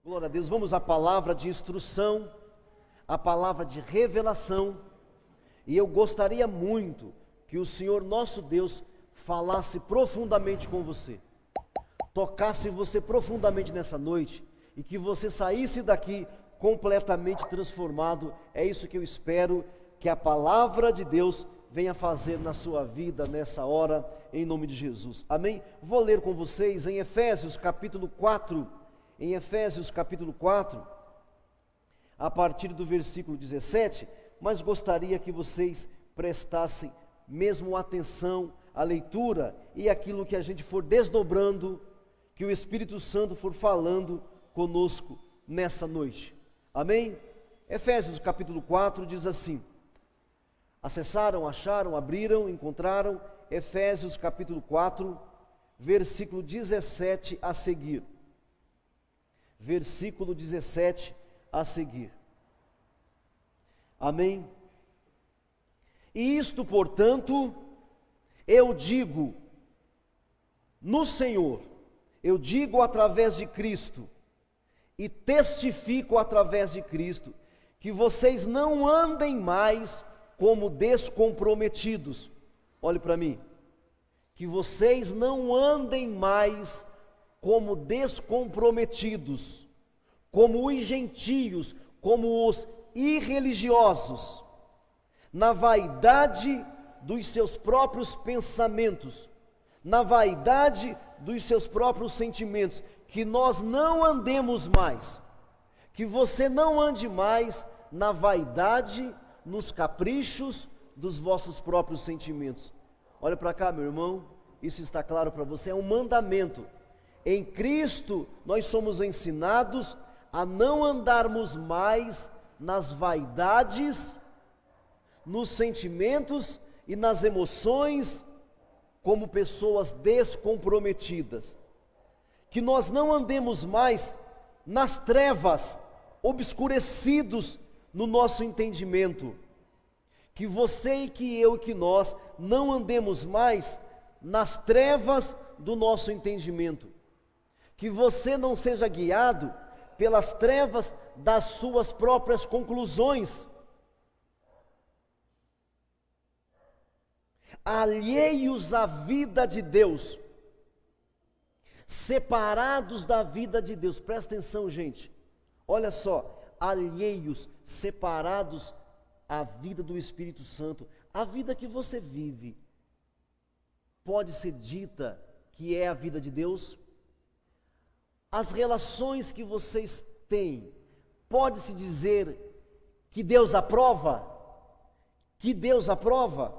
Glória a Deus, vamos à palavra de instrução, a palavra de revelação, e eu gostaria muito que o Senhor nosso Deus falasse profundamente com você, tocasse você profundamente nessa noite, e que você saísse daqui completamente transformado. É isso que eu espero que a palavra de Deus venha fazer na sua vida nessa hora, em nome de Jesus, amém? Vou ler com vocês em Efésios capítulo 4, a partir do versículo 17, mas gostaria que vocês prestassem mesmo atenção à leitura e aquilo que a gente for desdobrando, que o Espírito Santo for falando conosco nessa noite, amém? Efésios capítulo 4 diz assim: acessaram, acharam, abriram, encontraram, Efésios capítulo 4, versículo 17 a seguir. Versículo 17 a seguir. Amém? E isto, portanto, eu digo no Senhor, eu digo através de Cristo, e testifico através de Cristo, que vocês não andem mais como descomprometidos. Olhe para mim. Que vocês não andem mais como descomprometidos, como os gentios, como os irreligiosos, na vaidade dos seus próprios pensamentos, na vaidade dos seus próprios sentimentos, que nós não andemos mais, que você não ande mais na vaidade, nos caprichos dos vossos próprios sentimentos. Olha para cá, meu irmão, isso está claro para você, é um mandamento. Em Cristo nós somos ensinados a não andarmos mais nas vaidades, nos sentimentos e nas emoções como pessoas descomprometidas. Que nós não andemos mais nas trevas, obscurecidos no nosso entendimento. Que você e que eu e que nós não andemos mais nas trevas do nosso entendimento. Que você não seja guiado pelas trevas das suas próprias conclusões, alheios à vida de Deus, separados da vida de Deus. Presta atenção, gente, olha só, alheios, separados à vida do Espírito Santo. A vida que você vive pode ser dita que é a vida de Deus? As relações que vocês têm, pode-se dizer que Deus aprova? Que Deus aprova?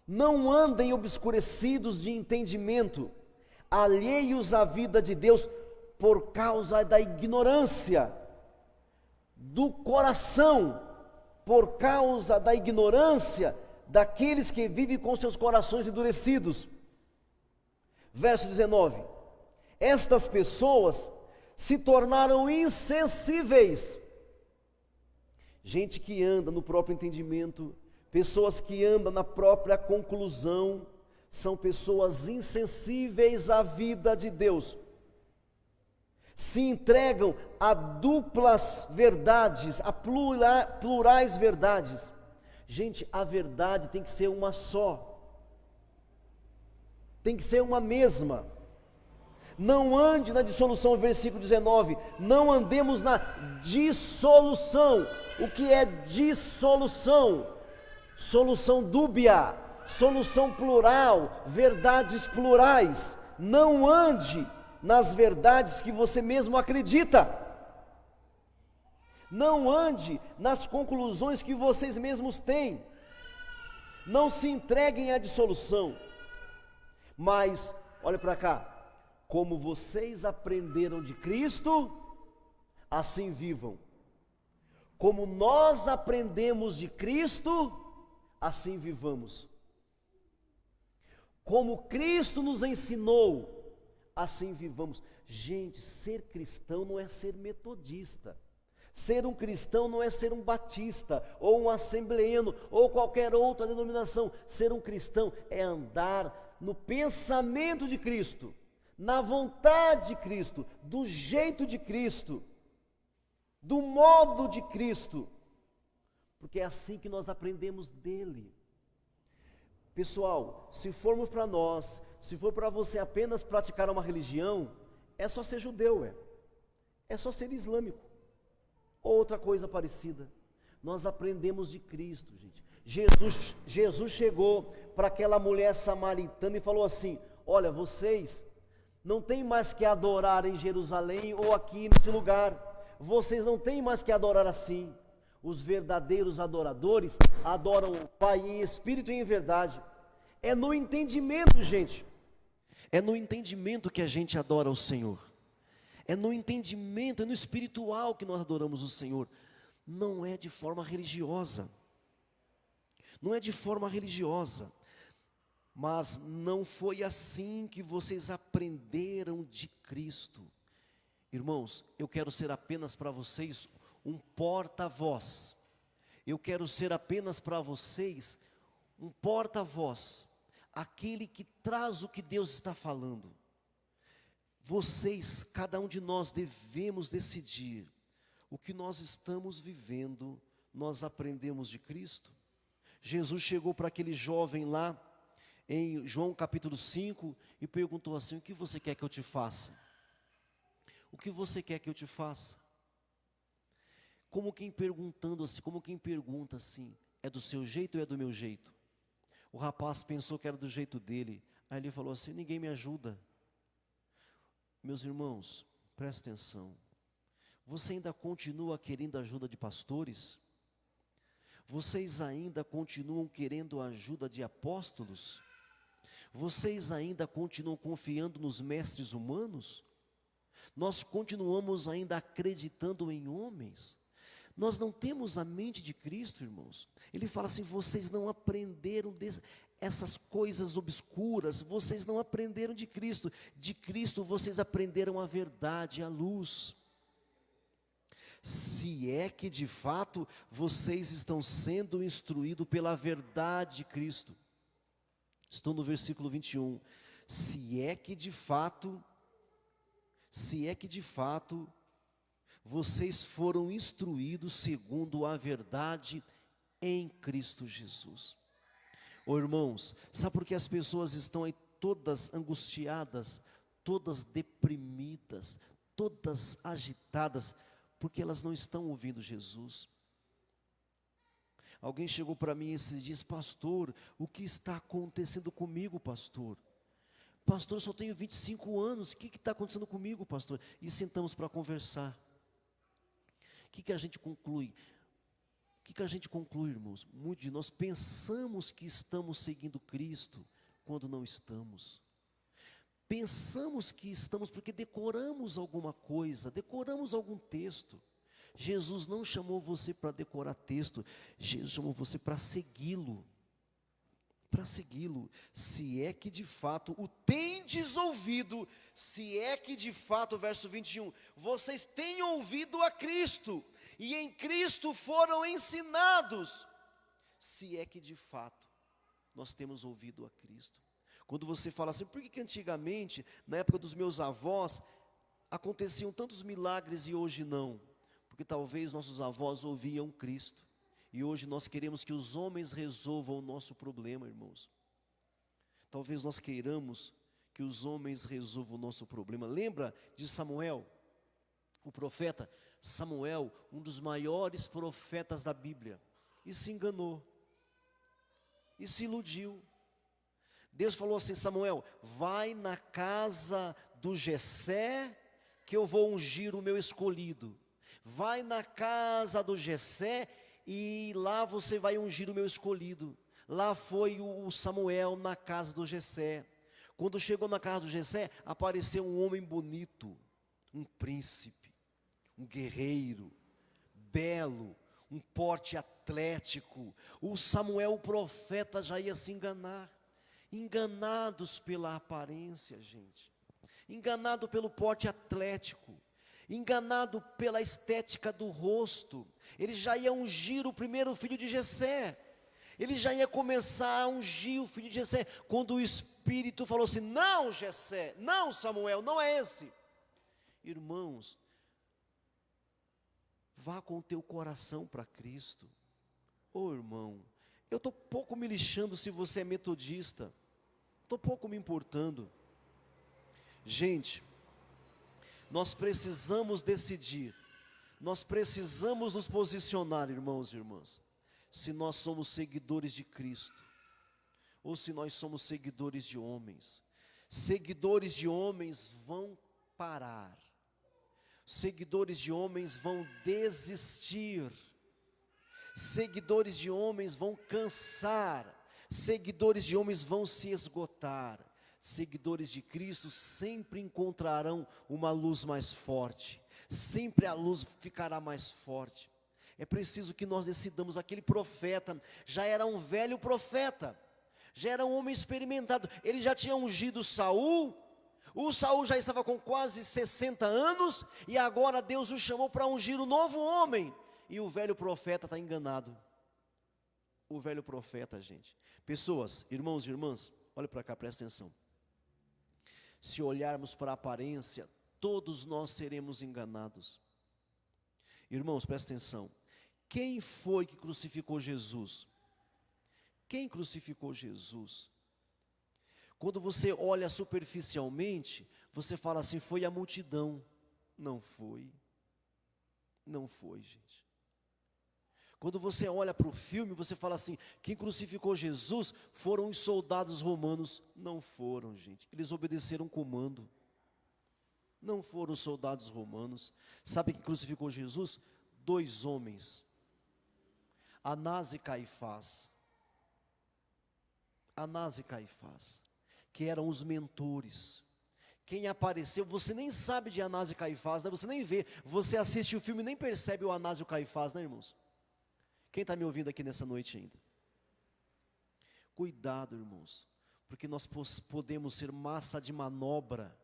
Não andem obscurecidos de entendimento, alheios à vida de Deus, por causa da ignorância do coração, por causa da ignorância daqueles que vivem com seus corações endurecidos. Verso 19: estas pessoas se tornaram insensíveis. Gente que anda no próprio entendimento, pessoas que andam na própria conclusão, são pessoas insensíveis à vida de Deus. Se entregam a duplas verdades, a plurais verdades. Gente, a verdade tem que ser uma só, tem que ser uma mesma. Não ande na dissolução, versículo 19, não andemos na dissolução. O que é dissolução? Solução dúbia, solução plural, verdades plurais. Não ande nas verdades que você mesmo acredita. Não ande nas conclusões que vocês mesmos têm. Não se entreguem à dissolução. Mas, olha para cá, como vocês aprenderam de Cristo, assim vivam. Como nós aprendemos de Cristo, assim vivamos. Como Cristo nos ensinou, assim vivamos. Gente, ser cristão não é ser metodista. Ser um cristão não é ser um batista, ou um assembleano, ou qualquer outra denominação. Ser um cristão é andar no pensamento de Cristo, na vontade de Cristo, do jeito de Cristo. do modo de Cristo, porque é assim que nós aprendemos dele. Pessoal, se formos para nós, se for para você apenas praticar uma religião, é só ser judeu, é só ser islâmico, ou outra coisa parecida. Nós aprendemos de Cristo, gente. Jesus chegou para aquela mulher samaritana e falou assim: olha, vocês não têm mais que adorar em Jerusalém ou aqui nesse lugar, vocês não têm mais que adorar assim. Os verdadeiros adoradores adoram o Pai em espírito e em verdade. É no entendimento, gente. É no entendimento que a gente adora o Senhor. É no entendimento, é no espiritual que nós adoramos o Senhor. Não é de forma religiosa. Não é de forma religiosa. Mas não foi assim que vocês aprenderam de Cristo. Irmãos, eu quero ser apenas para vocês um porta-voz. Eu quero ser apenas para vocês um porta-voz, aquele que traz o que Deus está falando. Vocês, cada um de nós, devemos decidir o que nós estamos vivendo. Nós aprendemos de Cristo. Jesus chegou para aquele jovem lá, em João capítulo 5, e perguntou assim: o que você quer que eu te faça? O que você quer que eu te faça? Como quem perguntando assim, como quem pergunta assim: é do seu jeito ou é do meu jeito? O rapaz pensou que era do jeito dele. Aí ele falou assim: ninguém me ajuda. Meus irmãos, presta atenção. Você ainda continua querendo a ajuda de pastores? Vocês ainda continuam querendo a ajuda de apóstolos? Vocês ainda continuam confiando nos mestres humanos? Nós continuamos ainda acreditando em homens? Nós não temos a mente de Cristo, irmãos. Ele fala assim: vocês não aprenderam essas coisas obscuras, vocês não aprenderam de Cristo. De Cristo vocês aprenderam a verdade, a luz. Se é que de fato vocês estão sendo instruídos pela verdade de Cristo. Estou no versículo 21. Se é que de fato vocês foram instruídos segundo a verdade em Cristo Jesus. Ô irmãos, sabe por que as pessoas estão aí todas angustiadas, todas deprimidas, todas agitadas? Porque elas não estão ouvindo Jesus. Alguém chegou para mim esses dias: pastor, o que está acontecendo comigo, pastor? Pastor, eu só tenho 25 anos, o que está acontecendo comigo, pastor? E sentamos para conversar. O que a gente conclui? O que a gente conclui, irmãos? Muitos de nós pensamos que estamos seguindo Cristo, quando não estamos. Pensamos que estamos porque decoramos alguma coisa, decoramos algum texto. Jesus não chamou você para decorar texto, Jesus chamou você para segui-lo. Para segui-lo, se é que de fato o tendes ouvido, se é que de fato, verso 21, vocês têm ouvido a Cristo, e em Cristo foram ensinados, se é que de fato nós temos ouvido a Cristo. Quando você fala assim: por que antigamente, na época dos meus avós, aconteciam tantos milagres e hoje não? Porque talvez nossos avós ouviam Cristo. E hoje nós queremos que os homens resolvam o nosso problema, irmãos. Talvez nós queiramos que os homens resolvam o nosso problema. Lembra de Samuel, o profeta? Samuel, um dos maiores profetas da Bíblia. E se enganou. E se iludiu. Deus falou assim: Samuel, vai na casa do Jessé, que eu vou ungir o meu escolhido. Vai na casa do Jessé, e lá você vai ungir o meu escolhido. Lá foi o Samuel na casa do Jessé. Quando chegou na casa do Jessé, apareceu um homem bonito, um príncipe, um guerreiro, belo, um porte atlético. O Samuel, o profeta, já ia se enganar. Enganados pela aparência, gente. Enganado pelo porte atlético. Enganado pela estética do rosto. Ele já ia ungir o primeiro filho de Jessé. Ele já ia começar a ungir o filho de Jessé, quando o Espírito falou assim: não, Jessé, não, Samuel, não é esse. Irmãos, Vá com o teu coração para Cristo. Ô irmão, eu estou pouco me lixando se você é metodista, estou pouco me importando. Gente, nós precisamos decidir, nós precisamos nos posicionar, irmãos e irmãs, se nós somos seguidores de Cristo, ou se nós somos seguidores de homens. Seguidores de homens vão parar, seguidores de homens vão desistir, seguidores de homens vão cansar, seguidores de homens vão se esgotar. Seguidores de Cristo sempre encontrarão uma luz mais forte, sempre a luz ficará mais forte. É preciso que nós decidamos. Aquele profeta já era um velho profeta, já era um homem experimentado, ele já tinha ungido Saul. O Saul já estava com quase 60 anos, e agora Deus o chamou para ungir um novo homem, e o velho profeta está enganado. O velho profeta, gente. Pessoas, irmãos e irmãs, olha para cá, presta atenção. Se olharmos para a aparência, todos nós seremos enganados. Irmãos, presta atenção. Quem foi que crucificou Jesus? Quem crucificou Jesus? Quando você olha superficialmente, você fala assim, foi a multidão. Não foi. Não foi, gente. Quando você olha para o filme, você fala assim, quem crucificou Jesus foram os soldados romanos. Não foram, gente. Eles obedeceram um comando. Não foram os soldados romanos. Sabe quem crucificou Jesus? 2 homens. Anás e Caifás. Anás e Caifás, que eram os mentores. Quem apareceu, você nem sabe de Anás e Caifás, né? Você nem vê, você assiste o filme e nem percebe o Anás e o Caifás, né, irmãos? Quem está me ouvindo aqui nessa noite ainda? Cuidado, irmãos, porque nós podemos ser massa de manobra,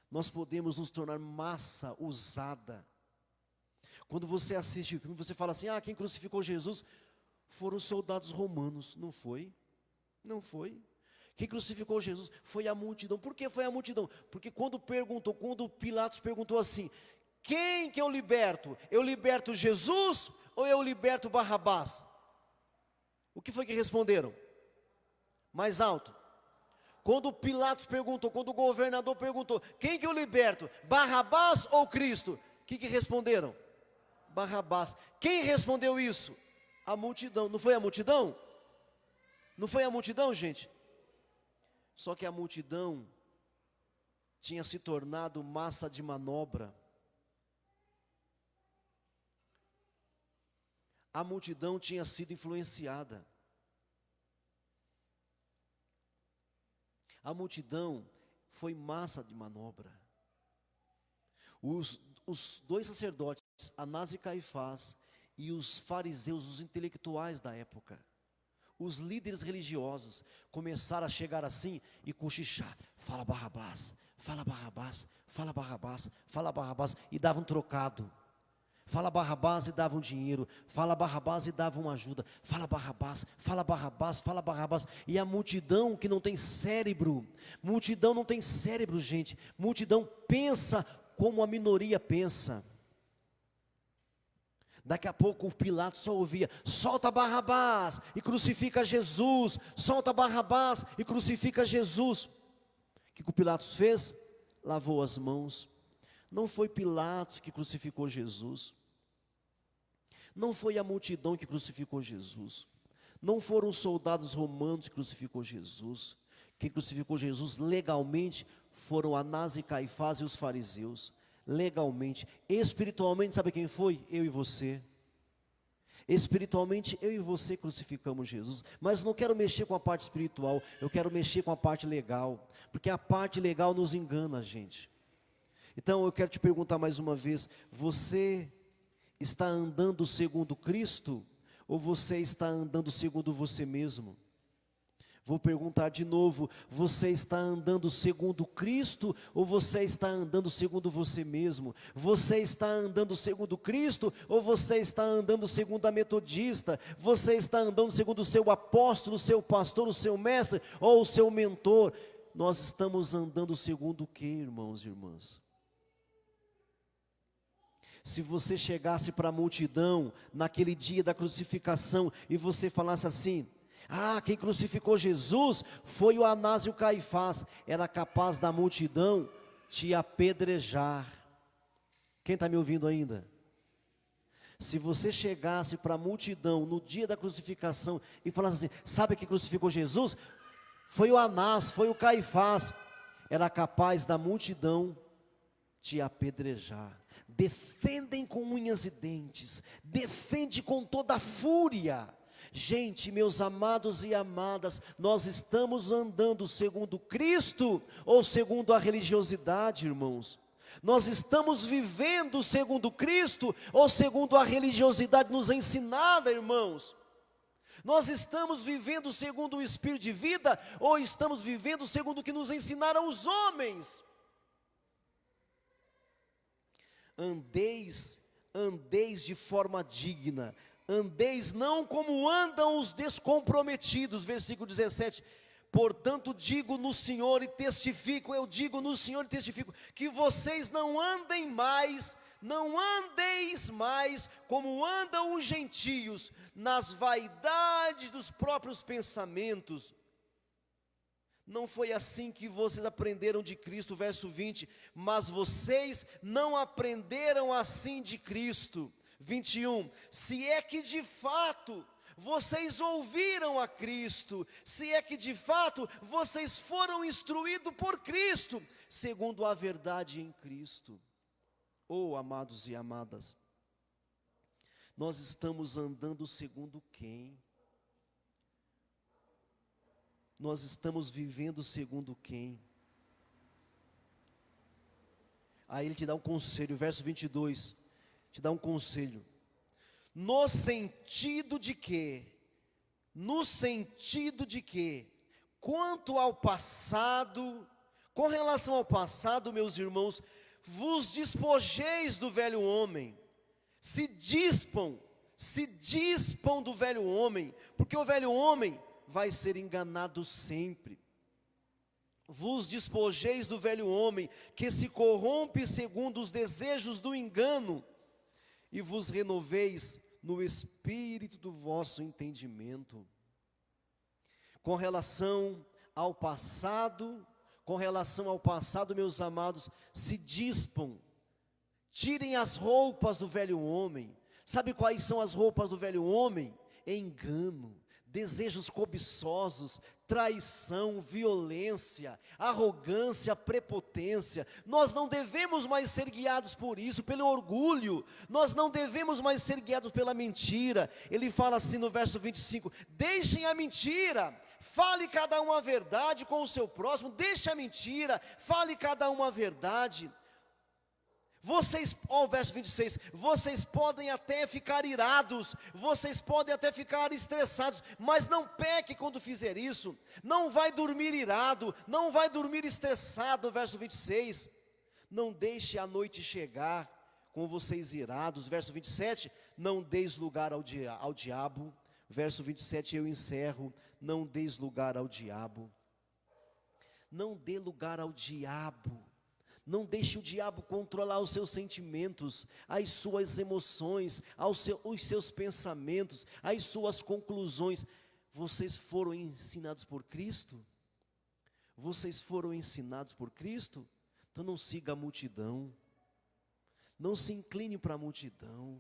nós podemos nos tornar massa usada. Quando você assiste o filme, você fala assim, quem crucificou Jesus foram os soldados romanos. Não foi, não foi. Quem crucificou Jesus foi a multidão. Por que foi a multidão? Porque quando Pilatos perguntou assim, quem que eu liberto? Eu liberto Jesus ou eu liberto Barrabás? O que foi que responderam? Mais alto. Quando Pilatos perguntou, quando o governador perguntou, quem que eu liberto? Barrabás ou Cristo? O que responderam? Barrabás. Quem respondeu isso? A multidão. Não foi a multidão? Não foi a multidão, gente? Só que a multidão tinha se tornado massa de manobra. A multidão tinha sido influenciada. A multidão foi massa de manobra. Os 2 sacerdotes, Anás e Caifás, e os fariseus, os intelectuais da época, os líderes religiosos, começaram a chegar assim e cochichar, fala Barrabás, fala Barrabás, fala Barrabás, fala Barrabás, e davam um trocado. Fala Barrabás e davam dinheiro, fala Barrabás e davam ajuda, fala Barrabás, fala Barrabás, fala Barrabás. E a multidão que não tem cérebro, multidão não tem cérebro, gente, multidão pensa como a minoria pensa. Daqui a pouco o Pilatos só ouvia, solta Barrabás e crucifica Jesus, solta Barrabás e crucifica Jesus. O que o Pilatos fez? Lavou as mãos. Não foi Pilatos que crucificou Jesus, não foi a multidão que crucificou Jesus, não foram os soldados romanos que crucificou Jesus. Quem crucificou Jesus legalmente foram Anás e Caifás e os fariseus. Legalmente, espiritualmente, sabe quem foi? Eu e você. Espiritualmente, eu e você crucificamos Jesus, mas não quero mexer com a parte espiritual, eu quero mexer com a parte legal, porque a parte legal nos engana, gente. Então eu quero te perguntar mais uma vez, você está andando segundo Cristo, ou você está andando segundo você mesmo? Vou perguntar de novo, você está andando segundo Cristo, ou você está andando segundo você mesmo? Você está andando segundo Cristo, ou você está andando segundo a metodista? Você está andando segundo o seu apóstolo, o seu pastor, o seu mestre, ou o seu mentor? Nós estamos andando segundo o que, irmãos e irmãs? Se você chegasse para a multidão naquele dia da crucificação e você falasse assim: ah, quem crucificou Jesus foi o Anás e o Caifás, era capaz da multidão te apedrejar. Quem está me ouvindo ainda? Se você chegasse para a multidão no dia da crucificação e falasse assim: sabe quem crucificou Jesus? Foi o Anás, foi o Caifás, era capaz da multidão te apedrejar. Defendem com unhas e dentes, defende com toda a fúria. Gente, meus amados e amadas, nós estamos andando segundo Cristo ou segundo a religiosidade, irmãos? Nós estamos vivendo segundo Cristo ou segundo a religiosidade nos ensinada, irmãos? Nós estamos vivendo segundo o Espírito de vida ou estamos vivendo segundo o que nos ensinaram os homens? Andeis de forma digna, andeis não como andam os descomprometidos, versículo 17, portanto digo no Senhor e testifico, eu digo no Senhor e testifico, que vocês não andeis mais como andam os gentios, nas vaidades dos próprios pensamentos. Não foi assim que vocês aprenderam de Cristo, verso 20, mas vocês não aprenderam assim de Cristo. 21, se é que de fato vocês ouviram a Cristo, se é que de fato vocês foram instruídos por Cristo, segundo a verdade em Cristo. Oh, amados e amadas, nós estamos andando segundo quem? Nós estamos vivendo segundo quem? Aí ele te dá um conselho, verso 22, te dá um conselho. No sentido de que, quanto ao passado, com relação ao passado, meus irmãos, vos despojeis do velho homem, se dispam do velho homem, porque o velho homem vai ser enganado sempre. Vos despojeis do velho homem, que se corrompe segundo os desejos do engano, e vos renoveis no espírito do vosso entendimento. Com relação ao passado, meus amados, se dispam, tirem as roupas do velho homem. Sabe quais são as roupas do velho homem? Engano, desejos cobiçosos, traição, violência, arrogância, prepotência. Nós não devemos mais ser guiados por isso, pelo orgulho. Nós não devemos mais ser guiados pela mentira. Ele fala assim no verso 25: deixem a mentira, fale cada um a verdade com o seu próximo. Deixe a mentira, fale cada um a verdade. Vocês, o verso 26, vocês podem até ficar irados, vocês podem até ficar estressados, mas não peque quando fizer isso. Não vai dormir irado, não vai dormir estressado, verso 26. Não deixe a noite chegar com vocês irados, verso 27. Não deis lugar ao diabo, verso 27 eu encerro. Não deis lugar ao diabo. Não dê lugar ao diabo. Não deixe o diabo controlar os seus sentimentos, as suas emoções, os seus pensamentos, as suas conclusões. Vocês foram ensinados por Cristo? Vocês foram ensinados por Cristo? Então não siga a multidão. Não se incline para a multidão.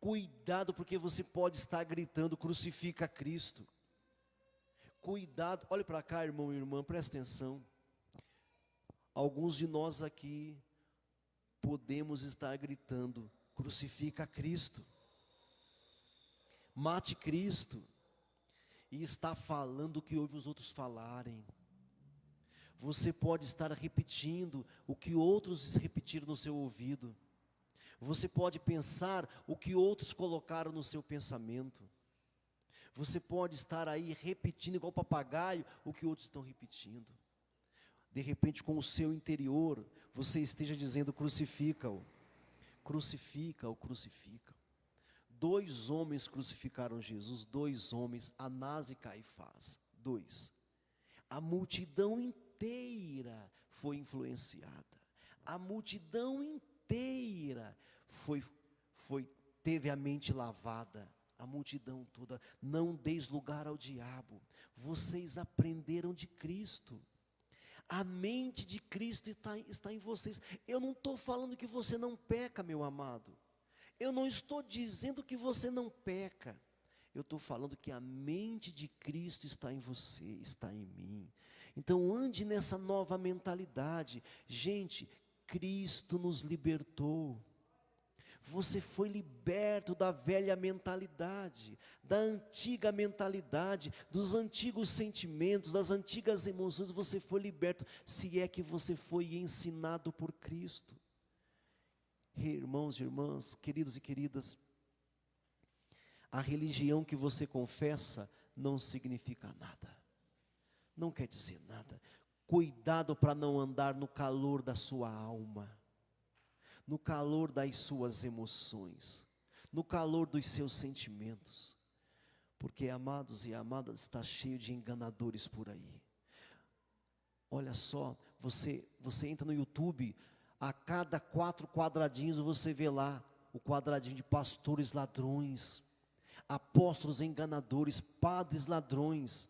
Cuidado, porque você pode estar gritando: crucifica Cristo. Cuidado, olhe para cá, irmão e irmã, presta atenção. Alguns de nós aqui podemos estar gritando: crucifica Cristo, mate Cristo, e está falando o que ouve os outros falarem. Você pode estar repetindo o que outros repetiram no seu ouvido. Você pode pensar o que outros colocaram no seu pensamento. Você pode estar aí repetindo igual papagaio o que outros estão repetindo. De repente, com o seu interior, você esteja dizendo: crucifica-o, crucifica-o, crucifica-o. 2 homens crucificaram Jesus, 2 homens, Anás e Caifás, 2. A multidão inteira foi influenciada, a multidão inteira inteira teve a mente lavada. A multidão toda. Não deis lugar ao diabo. Vocês aprenderam de Cristo. A mente de Cristo está em vocês. Eu não estou falando que você não peca, meu amado. Eu não estou dizendo que você não peca. Eu estou falando que a mente de Cristo está em você, está em mim. Então ande nessa nova mentalidade. Gente, Cristo nos libertou. Você foi liberto da velha mentalidade, da antiga mentalidade, dos antigos sentimentos, das antigas emoções. Você foi liberto, se é que você foi ensinado por Cristo. Irmãos e irmãs, queridos e queridas, a religião que você confessa não significa nada, não quer dizer nada. Cuidado para não andar no calor da sua alma, no calor das suas emoções, no calor dos seus sentimentos, porque, amados e amadas, está cheio de enganadores por aí. Olha só, você entra no YouTube, a cada 4 quadradinhos você vê lá o quadradinho de pastores ladrões, apóstolos enganadores, padres ladrões.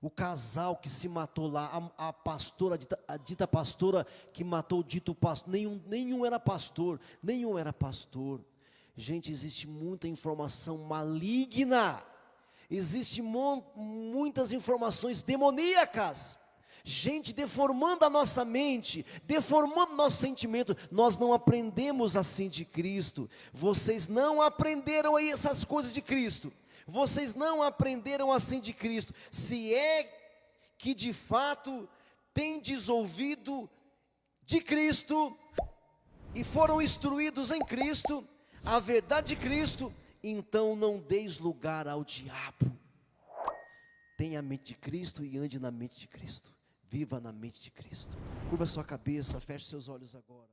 O casal que se matou lá, a pastora, a dita pastora que matou o dito pastor, nenhum era pastor, nenhum era pastor. Gente, existe muita informação maligna, existe muitas informações demoníacas, gente deformando a nossa mente, deformando nosso sentimento. Nós não aprendemos assim de Cristo, vocês não aprenderam aí essas coisas de Cristo. Vocês não aprenderam assim de Cristo. Se é que de fato tendes ouvido de Cristo e foram instruídos em Cristo, a verdade de Cristo, então não deis lugar ao diabo. Tenha a mente de Cristo e ande na mente de Cristo. Viva na mente de Cristo. Curva sua cabeça, feche seus olhos agora.